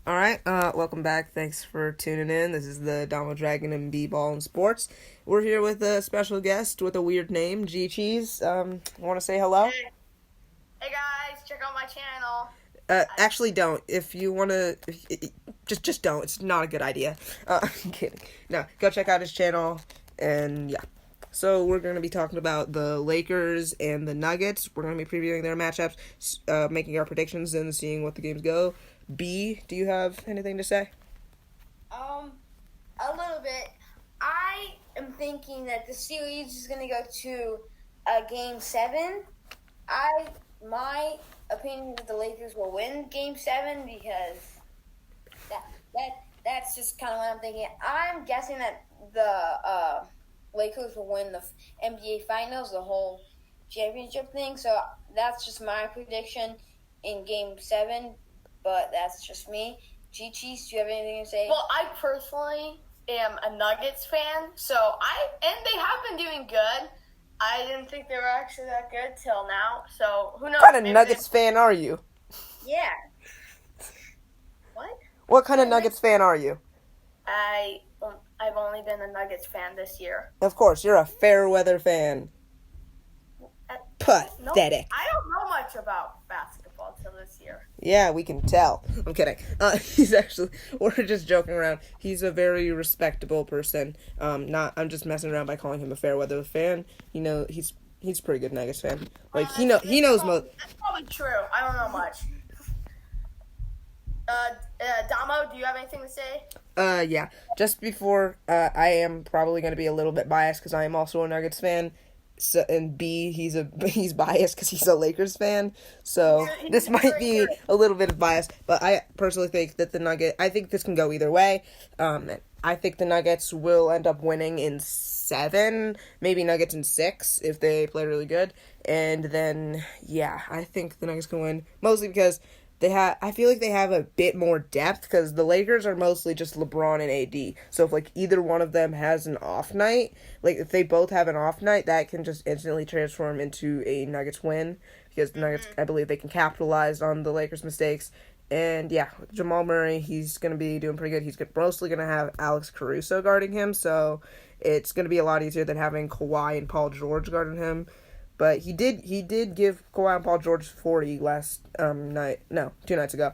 All right, welcome back. Thanks for tuning in. This is the Donald Dragon and B-Ball and Sports. We're here with a special guest with a weird name, G Cheese. Want to say hello? Hey guys, check out my channel. Actually, don't. If you want to, just don't. It's not a good idea. I'm kidding. No, go check out his channel, and yeah. So we're going to be talking about the Lakers and the Nuggets. We're going to be previewing their matchups, making our predictions, and seeing what the games go. B, do you have anything to say? A little bit. I am thinking that the series is going to go to Game 7. My opinion is that the Lakers will win Game 7 because that's just kind of what I'm thinking. I'm guessing that the Lakers will win the NBA Finals, the whole championship thing. So that's just my prediction in Game 7. But that's just me. G-Cheese, do you have anything to say? Well, I personally am a Nuggets fan, and they have been doing good. I didn't think they were actually that good till now, so who knows? What kind of Nuggets fan are you? Yeah. What? What kind of Nuggets fan are you? I've only been a Nuggets fan this year. Of course, you're a fair weather fan. Pathetic. I don't know much about basketball till this year. Yeah, we can tell. I'm kidding. We're just joking around. He's a very respectable person. I'm just messing around by calling him a fair weather fan. He's a pretty good Nuggets fan. Like he knows most. That's probably true. I don't know much. Damo, do you have anything to say? Yeah. Just before, I am probably going to be a little bit biased because I am also a Nuggets fan. So, and B, he's biased because he's a Lakers fan. So this might be a little bit of bias, but I personally think that I think this can go either way. I think the Nuggets will end up winning in 7, maybe Nuggets in 6 if they play really good. And then, yeah, I think the Nuggets can win mostly because I feel like they have a bit more depth because the Lakers are mostly just LeBron and AD. So if like either one of them has an off night, like if they both have an off night, that can just instantly transform into a Nuggets win because the Nuggets, I believe, they can capitalize on the Lakers' mistakes. And yeah, Jamal Murray, he's going to be doing pretty good. He's mostly going to have Alex Caruso guarding him, so it's going to be a lot easier than having Kawhi and Paul George guarding him. But he did give Kawhi and Paul George 40 last night. No, 2 nights ago.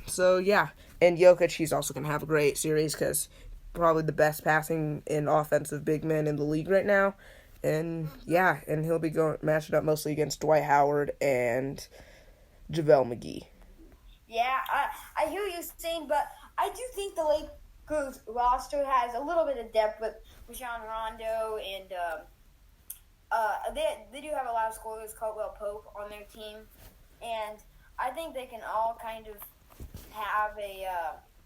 So, yeah. And Jokic, he's also going to have a great series because probably the best passing and offensive big man in the league right now. And, yeah, and he'll be matching up mostly against Dwight Howard and JaVale McGee. Yeah, I hear what you're saying, but I do think the Lakers roster has a little bit of depth with Rajon Rondo and... They do have a lot of scorers, Caldwell Pope, on their team, and I think they can all kind of have a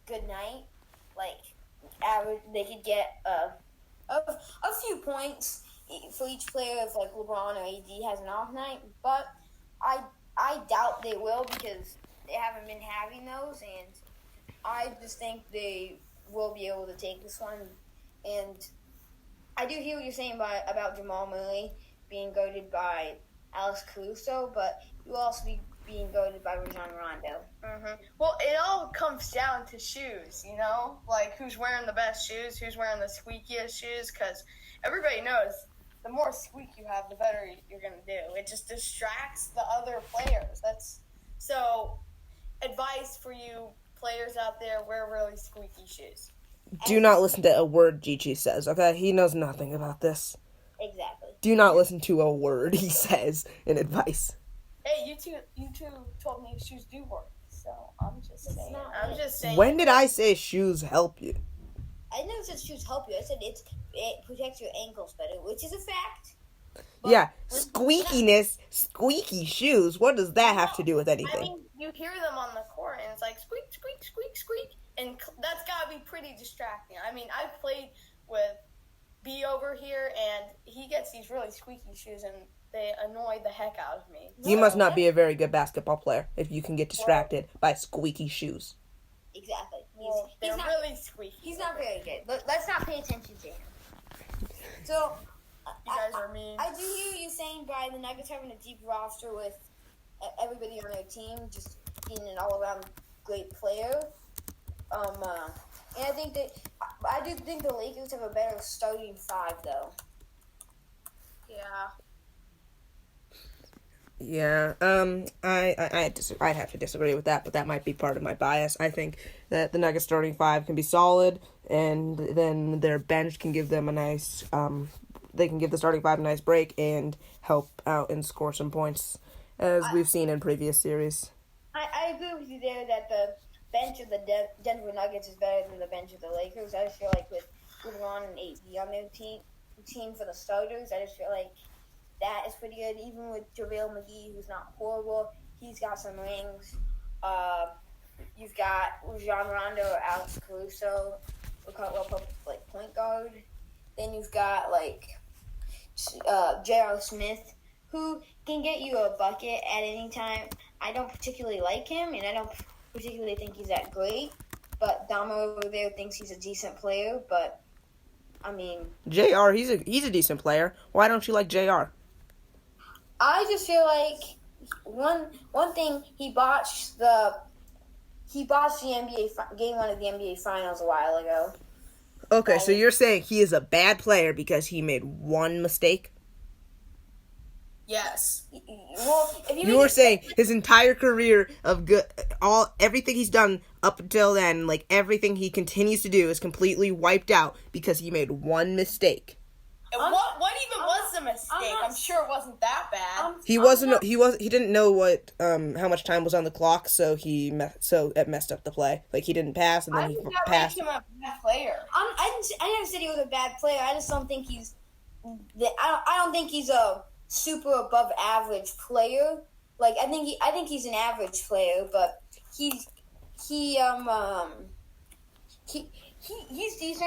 good night. Like, average, they could get a few points for each player if like LeBron or AD has an off night, but I doubt they will because they haven't been having those, and I just think they will be able to take this one. And I do hear what you're saying about Jamal Murray being goaded by Alex Caruso, but you will also be being goaded by Rajon Rondo. Mm-hmm. Well, it all comes down to shoes, like who's wearing the best shoes, who's wearing the squeakiest shoes, because everybody knows the more squeak you have, the better you're going to do. It just distracts the other players. So advice for you players out there, wear really squeaky shoes. Do not listen to a word Gigi says, okay? He knows nothing about this. Exactly. Do not listen to a word he says in advice. Hey, you two told me shoes do work, so I'm just saying. When did I say shoes help you? I never said shoes help you. I said it protects your ankles better, which is a fact. Yeah, squeakiness, squeaky shoes. What does that have to do with anything? I mean, you hear them on the court, and it's like squeak, squeak, squeak, squeak, and that's gotta be pretty distracting. I mean, I've played with B over here, and he gets these really squeaky shoes, and they annoy the heck out of me. You must not be a very good basketball player if you can get distracted by squeaky shoes. Exactly. They're really squeaky. He's not very good. Let's not pay attention to him. So, you guys are mean. I do hear you saying by the Nuggets having a deep roster with everybody on their team just being an all-around great player. And I do think the Lakers have a better starting five, though. Yeah. Yeah, I'd have to disagree with that, but that might be part of my bias. I think that the Nuggets starting five can be solid, and then their bench can give them a nice, they can give the starting five a nice break and help out and score some points, as we've seen in previous series. I agree with you there that the bench of the Denver Nuggets is better than the bench of the Lakers. I just feel like with LeBron and AD on their team for the starters, I just feel like that is pretty good. Even with JaVale McGee, who's not horrible, he's got some rings. You've got Rajon Rondo or Alex Caruso, or Caldwell Pope, like point guard. Then you've got like J.R. Smith, who can get you a bucket at any time. I don't particularly like him, and I don't particularly think he's that great. But Dama over there thinks he's a decent player. But I mean, JR, he's a decent player. Why don't you like JR? I just feel like one thing he botched the NBA game one of the NBA Finals a while ago. Okay, so you're saying he is a bad player because he made one mistake? Yes. Well, if You were saying his entire career of everything he's done up until then, like everything he continues to do, is completely wiped out because he made one mistake. What even was the mistake? I'm sure it wasn't that bad. He didn't know what how much time was on the clock, so it messed up the play. Like he didn't pass, and then he passed. That makes him a bad player. I never said he was a bad player. I just don't think he's. I don't think he's a super above average player. Like I think he's an average player, but he's decent.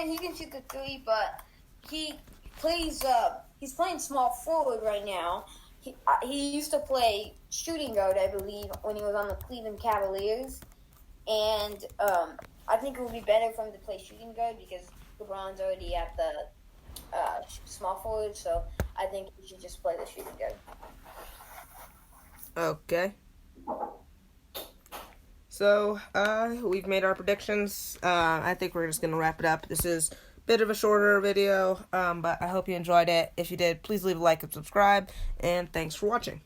He can shoot the three, but he's playing small forward right now. He used to play shooting guard, I believe, when he was on the Cleveland Cavaliers, and I think it would be better for him to play shooting guard because LeBron's already at the small forward, so I think he should just play the shooting guard. Okay. So, we've made our predictions. I think we're just gonna wrap it up. This is a bit of a shorter video, but I hope you enjoyed it. If you did, please leave a like and subscribe, and thanks for watching.